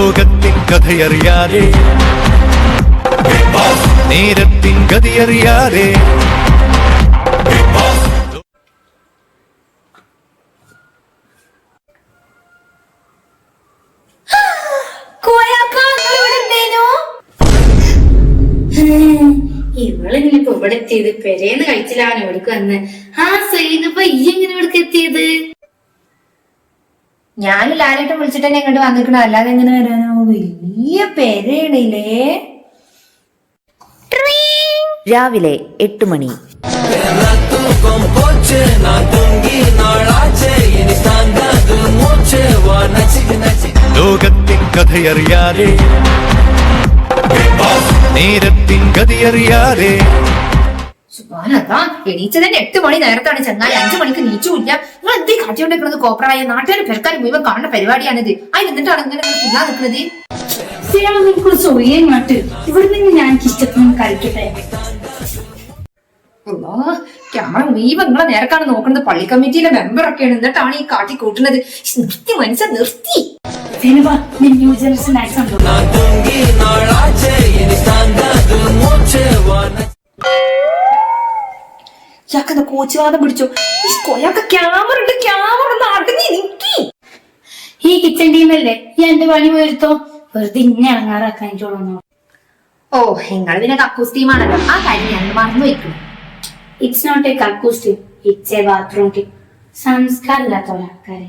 ലോകത്തിൻ കഥയറിയാതെ നേരത്തിൻ ഗതിയറിയാതെ ഇവളിനിപ്പോ ഇവിടെ എത്തിയത് പെരേന്ന് കഴിച്ചിലാണ് ഇവിടേക്ക് വന്ന്. ആ സൈനപ്പ ഈ എങ്ങനെ ഇവിടേക്ക് എത്തിയത്? ഞാനും ലാലേട്ടൻ വിളിച്ചിട്ട് തന്നെ ഇങ്ങോട്ട് വന്നിക്കണോ, അല്ലാതെ എങ്ങനെ വരാനോ? വലിയ പെരയാണില്ലേ. രാവിലെ 8 മണി. ലോകത്തിൻ കഥയറിയാതെ നേരത്തിൻ ഗതിയറിയാതെ എണീച്ചത് തന്നെ 8 മണി നേരത്താണ്. ചങ്ങായി 5 മണിക്ക് നീച്ചുമില്ല. നിങ്ങൾ എന്തേ കാട്ടിക്കൊണ്ടിരിക്കുന്നത്? കോപ്രായ നാട്ടുകാർ പെരക്കാർ മുഴുവൻ കാണുന്ന പരിപാടിയാണിത്. അതിന് എന്നിട്ടാണ് ഇങ്ങനെ തിന്നാൻ നിൽക്കുന്നത്. ഇവിടുന്ന് ഞാൻ ഇഷ്ടത്തിന് കഴിക്കട്ടെ. ക്യാമറ മുഴുവൻ നിങ്ങളെ നേരക്കാണ് നോക്കുന്നത്. പള്ളി കമ്മിറ്റിയിലെ മെമ്പറൊക്കെയാണ്. എന്നിട്ടാണ് ഈ കാട്ടി കൂട്ടുന്നത്. നിർത്തി മനസ്സ നിർത്തി. ന്യൂ ജനറേഷൻ ആക്സ് ചാക്കുന്ന കോച്ചുവാദം പിടിച്ചു. ക്യാമറ ഉണ്ട്, ക്യാമറ ഒന്ന് അടങ്ങി നിക്കി. ഈ കിച്ചൺ ടീമല്ലേ ഈ എന്റെ പണി പോയിരുത്തോ? വെറുതെ ഇന്നെ ഇറങ്ങാറാക്കാൻ ചോളൂ. ഓ, നിങ്ങൾ പിന്നെ കക്കൂസ് ടീമാണല്ലോ. ആ കാര്യം ഞാൻ മറന്നു വയ്ക്കും. ഇറ്റ്സ് നോട്ട് എ കക്കൂസ് team, it's a bathroom team. സംസ്കാരമില്ലാത്ത ആൾക്കാരെ.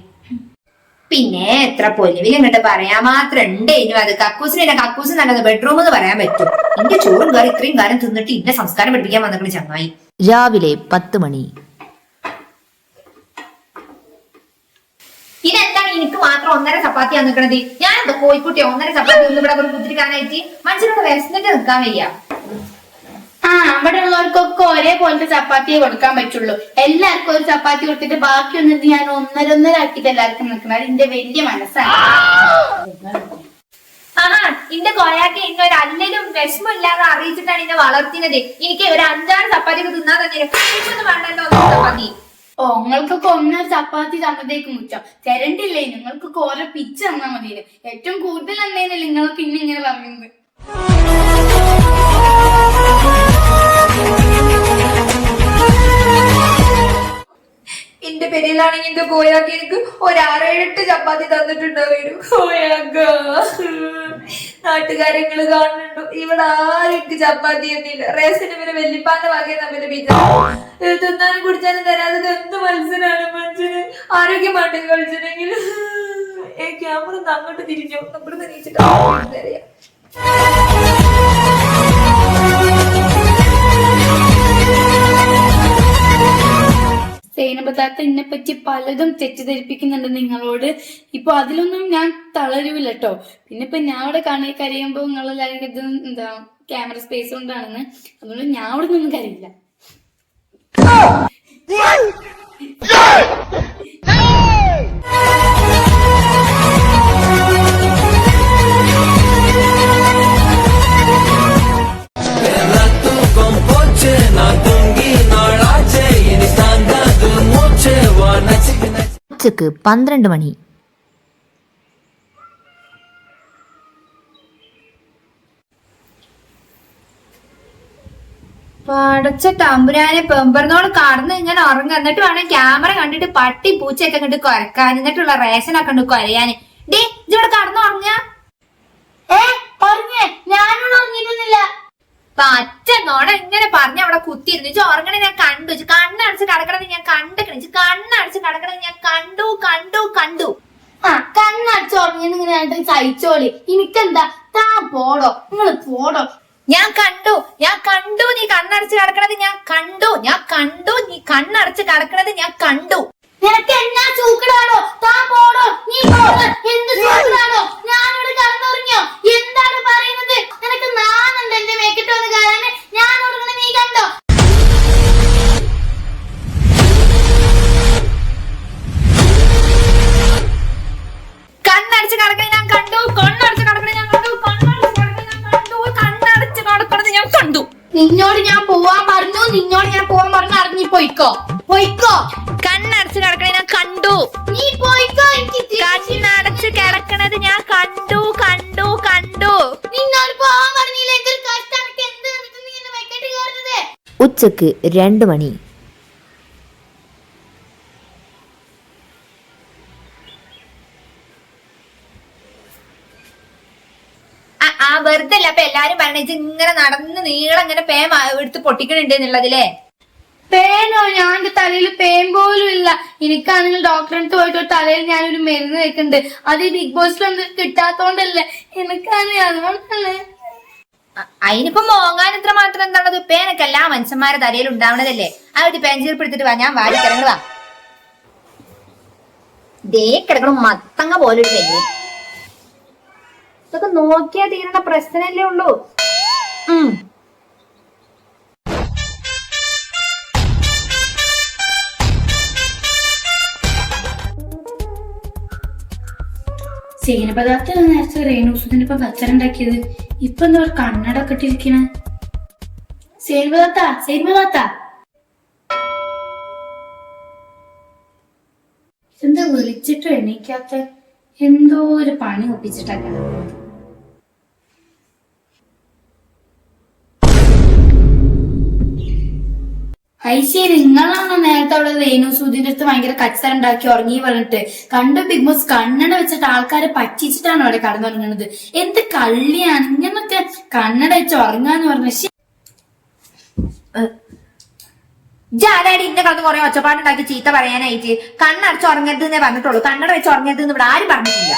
പിന്നെ എത്ര പൊലിവിൽ ഇങ്ങോട്ട് പറയാൻ മാത്രം ഉണ്ടേനും. അത് കക്കൂസിന് കക്കൂസ് നല്ലത് ബെഡ്റൂം എന്ന് പറയാൻ പറ്റും. എന്റെ ചോറും കയറി ഇത്രയും കാലം തിന്നിട്ട് ഇന്നെ സംസ്കാരം പഠിപ്പിക്കാൻ വന്നിട്ട് ചങ്ങായി. രാവിലെ 10 മണി. ഇതെന്താണ് എനിക്ക് മാത്രം 1.5 ചപ്പാത്തി നിൽക്കണത്? ഞാൻ എന്താ കോഴിക്കുട്ടിയോ 1.5 ചപ്പാത്തി ഒന്നും ഇവിടെ ഒരു കുത്തിരിക്കാനായിട്ട്? മനുഷ്യനോട് വിശന്നിട്ട് നിൽക്കാൻ വയ്യ. അവിടെ ഉള്ളവർക്കൊക്കെ ഒരേപോലത്തെ ചപ്പാത്തിയെ കൊടുക്കാൻ പറ്റുള്ളൂ. എല്ലാവർക്കും ഒരു ചപ്പാത്തി കൊടുത്തിട്ട് ബാക്കി വന്നിട്ട് ഞാൻ 1.5 ആക്കിയിട്ട് എല്ലാവർക്കും നിൽക്കണം. അതിന്റെ വലിയ മനസ്സാണ്. ഇന്റെ കോയാക്ക് ഇന്നെ ഒരു അല്ലലും വിഷമം ഇല്ലാതെ അറിയിച്ചിട്ടാണ് ഇന്നെ വളർത്തിയത്. എനിക്ക് ഒരു 5-6 ചപ്പാത്തി തിന്നാൻ തന്നെ വേണ്ടല്ലോ ചപ്പാത്തി. ഓ, നിങ്ങൾക്കൊക്കെ 1 ചപ്പാത്തി തന്നതേക്ക് മുറ്റം തരണ്ടില്ലേ? നിങ്ങൾക്കൊക്കെ ഓരോ പിച്ച് തന്നാ മതിയല്ലോ. ഏറ്റവും കൂടുതൽ എന്നേനല്ലേ നിങ്ങളൊക്കെ ഇങ്ങനെ പറയുന്നത്. എന്റെ പേരിലാണെങ്കിൽ എന്റെ കോയാക്ക് എനിക്ക് ഒരു 6-7 ചപ്പാത്തി തന്നിട്ടുണ്ടാവും. നാട്ടുകാര്യങ്ങള് കാണുന്നുണ്ടോ? ഇവിടെ ആരും ചപ്പാത്തി ഒന്നുമില്ല. റേഷന് പിന്നെ വെല്ലിപ്പാന്റെ വകയെ തമ്മില് തിന്നാനും കുടിച്ചാലും തരാതെ എന്ത് മത്സരമാണ് മനുഷ്യന്. ആരോഗ്യമായിട്ട് കളിച്ചിട്ടുണ്ടെങ്കിൽ ക്യാമറ അങ്ങോട്ട് തിരിഞ്ഞു നമ്മൾ തിരിച്ചിട്ട് സൈനബത്താത്ത എന്നെ പറ്റി പലതും തെറ്റിദ്ധരിപ്പിക്കുന്നുണ്ട് നിങ്ങളോട്. ഇപ്പൊ അതിലൊന്നും ഞാൻ തളരൂല കേട്ടോ. പിന്നെ ഇപ്പൊ ഞാൻ അവിടെ കരയുമ്പോ നിങ്ങളെല്ലാരും ഇത് എന്താ ക്യാമറ സ്പേസ് കൊണ്ടാണെന്ന്. അതുകൊണ്ട് ഞാൻ അവിടെ നിന്നും കരയില്ല. ഉച്ചക്ക് 12 മണി. പടച്ച തമ്പുരാനെ, പെമ്പറിനോട് കടന്ന് ഇങ്ങനെ ഉറങ്ങ. എന്നിട്ട് വേണം ക്യാമറ കണ്ടിട്ട് പട്ടി പൂച്ചയൊക്കെ കണ്ട് കുരക്കാൻ. എന്നിട്ടുള്ള റേഷനൊക്കെ കണ്ട് കുരയാന്. ഡേ ഇജോടെ കടന്നു ഉറങ്ങ. ഞാനോട് ഉറങ്ങിയിരുന്നില്ല. പച്ചനോടെ ഇങ്ങനെ പറഞ്ഞ അവിടെ കുത്തിയിരുന്നു. ഇജ് ഉറങ്ങണേ ഞാൻ കണ്ടു. കണ്ണടച്ച് കിടക്കണത് ഞാൻ കണ്ടിക്കണ. കണ്ണടച്ച് കിടക്കണത് ഞാൻ കണ്ടു കണ്ടു കണ്ടു. കണ്ണടച്ച് ഉറങ്ങിയെന്നിങ്ങനെ സഹിച്ചോളി. എനിക്കെന്താ? താൻ പോടോ, നിങ്ങൾ പോടോ. ഞാൻ കണ്ടു നീ കണ്ണടച്ച് കിടക്കണത് ഞാൻ കണ്ടു. നീ കണ്ണടച്ച് കിടക്കണത് ഞാൻ കണ്ടു. നിനക്ക് എന്നാ ചൂക്കടാണോ? താൻ പോടോ, നീ പോടോ. എന്ത് ചൂക്കടാണോ? ഞാനിവിടെ കടന്നുറങ്ങിയോ? എന്താണ് പറയുന്നത്? നിനക്ക് നാനുണ്ട് എന്റെ മേക്കിട്ട് വന്ന് കാരണം ഞാൻ ഉറങ്ങണ നീ കണ്ടോ? കണ്ണടച്ച് കിടക്കണ ഞാൻ കണ്ടു. കണ്ണടച്ച് കിടക്കണ ഞാൻ കണ്ടു. കണ്ണടച്ച് കിടക്കണത് ഞാൻ കണ്ടു. നിന്നോട് ഞാൻ പോവാൻ പറഞ്ഞു. ഇറങ്ങിപ്പോയിക്കോ. കണ്ണടച്ച് കിടക്കണ ഞാൻ കണ്ടു. നീ പോയിക്കോ. എനിക്ക് കണ്ണടച്ച് കിടക്കണത് ഞാൻ കണ്ടു. ഉച്ചക്ക് 2 മണി. വെറുതെ അല്ല അപ്പൊ എല്ലാരും പറഞ്ഞ ഇത് ഇങ്ങനെ നടന്ന് നീളം ഇങ്ങനെ പേൻ എടുത്ത് പൊട്ടിക്കണുണ്ട് എന്നുള്ളതില്ലേ. പേനോ? ഞാൻ എന്റെ തലയിൽ പേൻ പോലും ഇല്ല. എനിക്കാണെങ്കിൽ ഡോക്ടറെ അടുത്ത് പോയിട്ട് തലയിൽ ഞാനൊരു മരുന്ന് വെക്കുന്നുണ്ട്. അത് ഈ ബിഗ് ബോസിലൊന്നും കിട്ടാത്തോണ്ടല്ലേ, എനിക്കാണെങ്കിൽ അതുകൊണ്ടല്ലേ. അതിനിപ്പോ മോങ്ങാൻ ഇത്ര മാത്രം എന്താണത്? പേനൊക്കെ എല്ലാ മനുഷ്യന്മാരുടെ തലയിൽ ഉണ്ടാവണതല്ലേ. ആ ഒരു പേൻ ചീർപ്പെടുത്തിട്ട് വാ, ഞാൻ വാടി കിടങ്ങ് വാ. ദേ കിടക്കണം മത്തങ്ങ പോലൊരു പെണ്ണ്. ഇതൊക്കെ നോക്കിയാ തീരണ പ്രശ്നമല്ലേ ഉള്ളൂ. സേനപദാർത്ഥ നേരത്തെ രേണുസുദിന്റെ ഇപ്പൊ കച്ചറുണ്ടാക്കിയത്. ഇപ്പൊ എന്താ കണ്ണട കെട്ടിരിക്കണ? സേനപദാർത്ഥ എന്താ വിളിച്ചിട്ട് എണീക്കാത്ത? എന്തോ ഒരു പണി ഒപ്പിച്ചിട്ടൊക്കെ. ഐശ്വര്യ, നിങ്ങളാണോ നേരത്തെ അവിടെ രേണുസുദിന്റെ അടുത്ത് ഭയങ്കര കച്ചറുണ്ടാക്കി ഉറങ്ങി പറഞ്ഞിട്ട്? കണ്ട ബിഗ് ബോസ് കണ്ണട വെച്ചിട്ട് ആൾക്കാരെ പറ്റിച്ചിട്ടാണ് അവിടെ കടന്നുറങ്ങുന്നത്. എന്ത് കള്ളിയാണ് ഇങ്ങനൊക്കെ കണ്ണട വെച്ച് ഉറങ്ങാന്ന് പറഞ്ഞ. ജാലാടി ഇന്റെ കടന്ന് കുറെ ഒച്ചപ്പാടുണ്ടാക്കി ചീത്ത പറയാനായിട്ട് കണ്ണടച്ച് ഉറങ്ങരുത് എന്നേ പറഞ്ഞിട്ടുള്ളൂ. കണ്ണട വെച്ച് ഉറങ്ങരുത് എന്ന് ഇവിടെ ആരും പറഞ്ഞിട്ടില്ല.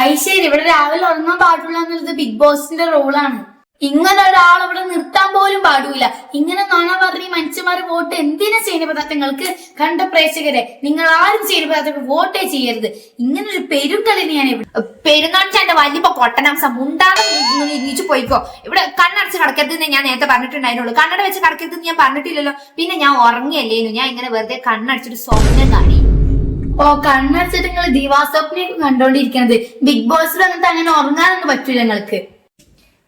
ഐശ്വര്യ, ഇവിടെ രാവിലെ ഉറങ്ങാൻ പാടില്ല എന്നുള്ളത് ബിഗ് ബോസിന്റെ റൂളാണ്. ഇങ്ങനെ ഒരാൾ ഇവിടെ നിർത്താൻ പോലും പാടില്ല. ഇങ്ങനെ നോണ പറഞ്ഞ മനുഷ്യന്മാര് വോട്ട് എന്തിനാ സേനപദാർത്ഥങ്ങൾക്ക്? കണ്ട പ്രേക്ഷകരെ, നിങ്ങൾ ആരും സേനപദാർത്ഥങ്ങൾ വോട്ടേ ചെയ്യരുത്. ഇങ്ങനെ ഒരു പെരുങ്കളിന് ഞാൻ പെരുന്നാളിച്ച് എന്റെ വലിയ കൊട്ടനാംസം മുണ്ടാതെ നീച്ചു പോയിക്കോ. ഇവിടെ കണ്ണടച്ച് കിടക്കരുതെന്ന് ഞാൻ നേരത്തെ പറഞ്ഞിട്ടുണ്ടായിരുന്നുള്ളൂ. കണ്ണട വെച്ച് കിടക്കരുതെന്ന് ഞാൻ പറഞ്ഞിട്ടില്ലല്ലോ. പിന്നെ ഞാൻ ഉറങ്ങിയല്ലേനു. ഞാൻ ഇങ്ങനെ വെറുതെ കണ്ണടച്ചിട്ട് സ്വപ്നം കാണി. ഓ, കണ്ണടച്ചിട്ട് നിങ്ങൾ ദിവാസ്വപ്നം കണ്ടോണ്ടിരിക്കുന്നത്. ബിഗ് ബോസിൽ വന്നിട്ട് അങ്ങനെ ഉറങ്ങാനൊന്നും പറ്റൂല നിങ്ങൾക്ക്.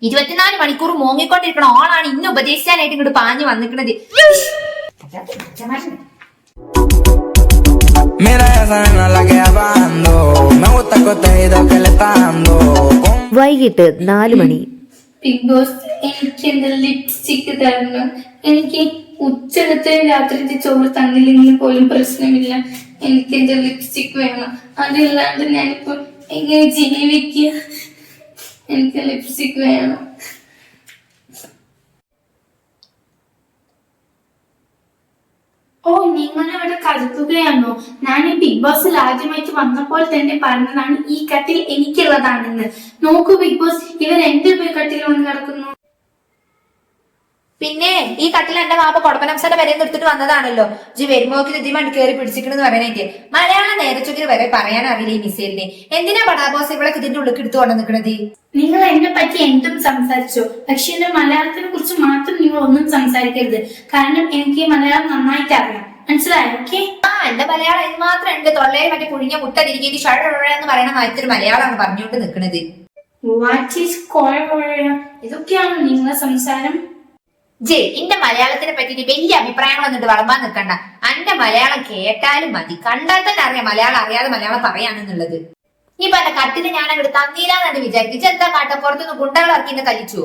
24 മണിക്കൂർ മോങ്ങിക്കൊണ്ടിരിക്കണ ഓളാണ് ഇന്ന് ഉപദേശിക്കാനായിട്ട് ഇങ്ങോട്ട് പാഞ്ഞു വന്നിക്കണത്. വൈകിട്ട് 4 മണി. ബിഗ് ബോസ്, എനിക്ക് എന്റെ ലിപ്സ്റ്റിക് തരണം. എനിക്ക് ഉച്ചകത്തെ രാത്രിത്തെ ചോറ് തന്നില്ലെങ്കിൽ പോലും പ്രശ്നമില്ല. എനിക്ക് എന്റെ ലിപ്സ്റ്റിക് വേണം. അതില്ലാണ്ട് ഞാനിപ്പോ എങ്ങനെ ജീവിക്കുക? എനിക്ക് ലിപ്സ്റ്റിക് വേണം. ഓ, നിങ്ങളിവിടെ കരുതുകയാണോ? ഞാൻ ഈ ബിഗ് ബോസിൽ ആദ്യമായിട്ട് വന്നപ്പോൾ തന്നെ പറഞ്ഞതാണ് ഈ കട്ടിൽ എനിക്കുള്ളതാണെന്ന്. നോക്കൂ ബിഗ് ബോസ്, ഇവർ എന്റെ കട്ടിൽ വന്ന് കിടക്കുന്നു. പിന്നെ ഈ കട്ടിൽ എന്റെ വാപ്പ കൊടപ്പനംസന്റെ വരെ നിർത്തിട്ട് വന്നതാണല്ലോ. ജി വരുമ്പോക്കിൽ ഇതിമണ്ട് കയറി പിടിച്ചിക്കണെന്ന് പറയാനായിട്ട്. മലയാളം നേരച്ചൊക്കെ വരെ പറയാൻ അറിയില്ല ഈ മിസൈലിനെ. എന്തിനാ പടാബോസ് ഇവിടെ ഇതിന്റെ ഉള്ളിൽ എടുത്തു കൊണ്ട് നിൽക്കണത്? നിങ്ങൾ എന്നെ പറ്റി എന്തും സംസാരിച്ചു, പക്ഷെ എന്റെ മലയാളത്തിനെ കുറിച്ച് മാത്രം നിങ്ങൾ ഒന്നും സംസാരിക്കരുത്. കാരണം എനിക്ക് മലയാളം നന്നായിട്ട് അറിയാം. മനസ്സിലായോ? ഓക്കെ. എന്റെ മലയാളം ഇത് മാത്രം ഉണ്ട്. തൊള്ളയിൽ മറ്റേ പുഴിഞ്ഞ മുട്ട തിരികെ ഷഴന്ന് പറയണ മാറ്റൊരു മലയാളമാണ് പറഞ്ഞുകൊണ്ട് നിൽക്കുന്നത്. വാട്ട് ഈസ് ഇതൊക്കെയാണ് നിങ്ങളെ സംസാരം? ജെ, എന്റെ മലയാളത്തിനെ പറ്റി വലിയ അഭിപ്രായങ്ങളൊന്നും വളമ്പാൻ നിൽക്കണ്ട. എന്റെ മലയാളം കേട്ടാലും മതി. കണ്ടാൽ തന്നെ അറിയാം മലയാളം അറിയാതെ മലയാളം പറയാണെന്നുള്ളത്. ഇപ്പൊ എന്റെ കട്ടില് ഞാൻ അങ്ങോട്ട് തന്നീരാന്നു വിചാരിച്ചു. എന്താ കാട്ട പുറത്തുനിന്ന് ഗുണ്ടകൾ ഇറക്കി എന്നെ തല്ലിച്ചു?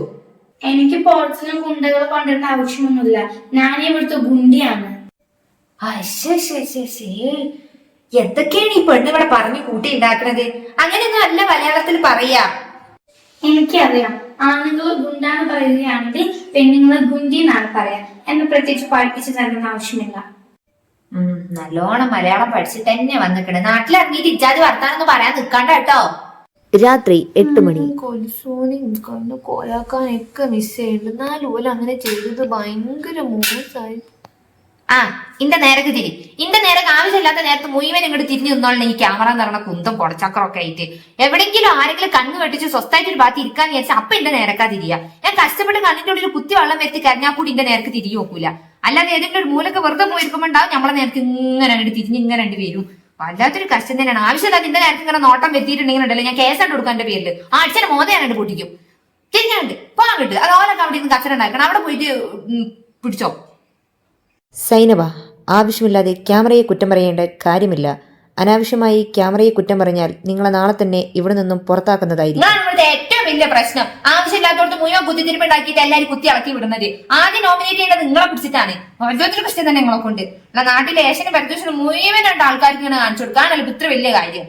എനിക്ക് പുറത്തുനിന്ന് ഗുണ്ടകൾ കൊണ്ടുവരേണ്ട ആവശ്യമൊന്നുമില്ല. ഞാൻ ഇവിടുത്തെ ഗുണ്ടിയാണ്. എന്തൊക്കെയാണ് ഈ പെണ്ണ് ഇവിടെ പറഞ്ഞു കൂട്ടി ഉണ്ടാക്കുന്നത്? അങ്ങനെയൊന്നും അല്ല മലയാളത്തിൽ പറയാ. എനിക്കറിയാം, ആണുങ്ങൾ ഗുണ്ടാന്ന് പറയുകയാണെങ്കിൽ പെണ്ണുങ്ങളെ ഗുണ്ടി എന്നാണ് പറയാ. എന്നെ പ്രത്യേകിച്ച് പഠിപ്പിച്ചു തരേണ്ട ആവശ്യമില്ല. നല്ലോണം മലയാളം പഠിച്ചിട്ട് തന്നെ വന്നിക്കണേ. നാട്ടിലിറങ്ങിയിട്ട് ഇജാതി വർത്താനൊന്നും പറയാൻ നിൽക്കണ്ട കേട്ടോ. രാത്രി 8 മണി. കണ്ണു കോലാക്കാനൊക്കെ മിസ് ചെയ്യുന്നുണ്ട്. എന്നാലും ഓല അങ്ങനെ ചെയ്തത് ഭയങ്കര മോശമായി. ഇന്റെ നേരക്ക് തിരി. ഇന്റെ നേരക്ക് ആവശ്യമില്ലാത്ത നേരത്ത് മുഴുവൻ ഇങ്ങോട്ട് തിരിഞ്ഞു നിന്നോളണം. ഈ ക്യാമറ എന്ന് പറഞ്ഞ കുന്തം കൊടച്ചക്രമൊക്കെ ആയിട്ട് എവിടെയെങ്കിലും ആരെങ്കിലും കണ്ണു വെട്ടിച്ച് സ്വസ്ഥായിട്ട് ഒരു ഭാഗത്ത് ഇരിക്കാന്ന് വിചാരിച്ചാൽ അപ്പൊ എന്റെ നേരക്കാ തിരിയാ. ഞാൻ കഷ്ടപ്പെട്ട് കണ്ണിന്റെ ഉള്ളിൽ കുത്തി വെള്ളം വെത്തി കരഞ്ഞാൽ കൂടി ഇന്റെ നേരക്ക് തിരിഞ്ഞു നോക്കൂല. അല്ലാതെ ഏതെങ്കിലും ഒരു മൂലൊക്കെ വെറുതെ പോയിരിക്കുമ്പോണ്ടാവും നമ്മളെ നേരക്ക് ഇങ്ങനെ അങ്ങോട്ട് തിരിഞ്ഞ് ഇങ്ങനെ വരും. വല്ലാത്തൊരു കഷ്ടം തന്നെയാണ്. ആവശ്യമില്ലാതെ ഇന്റെ നേരക്ക് ഇങ്ങനെ നോട്ടം വെത്തിയിട്ടുണ്ടെങ്കിലുണ്ടല്ലോ ഞാൻ കേസായിട്ട് കൊടുക്കാൻ എന്റെ പേരില് അച്ഛനെ മോതയാനായിട്ട് പൊട്ടിക്കും. തിരിഞ്ഞാണ്ട് പോകാൻ കിട്ടും. അതോലൊക്കെ അവിടെ നിന്ന് കച്ചറ ഉണ്ടാക്കണം. അവിടെ പോയിട്ട് പിടിച്ചോ. സൈനബ, ആവശ്യമില്ലാതെ ക്യാമറയെ കുറ്റം പറയേണ്ട കാര്യമില്ല. അനാവശ്യമായി ക്യാമറയെ കുറ്റം പറഞ്ഞാൽ നിങ്ങളെ നാളെ തന്നെ ഇവിടെ നിന്നും പുറത്താക്കുന്നതായിരിക്കും. ഇവിടുത്തെ ഏറ്റവും വലിയ പ്രശ്നം. ആവശ്യമില്ലാത്തോടത്ത് മുഴുവൻ കുത്തിത്തിരിപ്പുണ്ടാക്കിയിട്ട് എല്ലാരും കുത്തി ഇളക്കി വിടുന്നത്. ആദ്യം നോമിനേറ്റ് ചെയ്യേണ്ടത് നിങ്ങളെ പിടിച്ചിട്ടാണ്. ഓരോരുത്തരും പ്രശ്നം തന്നെ നിങ്ങളെ കൊണ്ട്. അല്ല നാട്ടിലെ ഏഷ്യനും പരിദൂഷണം മുഴുവൻ രണ്ട് ആൾക്കാർക്ക് ഇങ്ങനെ കാണിച്ചു കൊടുക്കാനല്ല ഇത്ര വലിയ കാര്യം.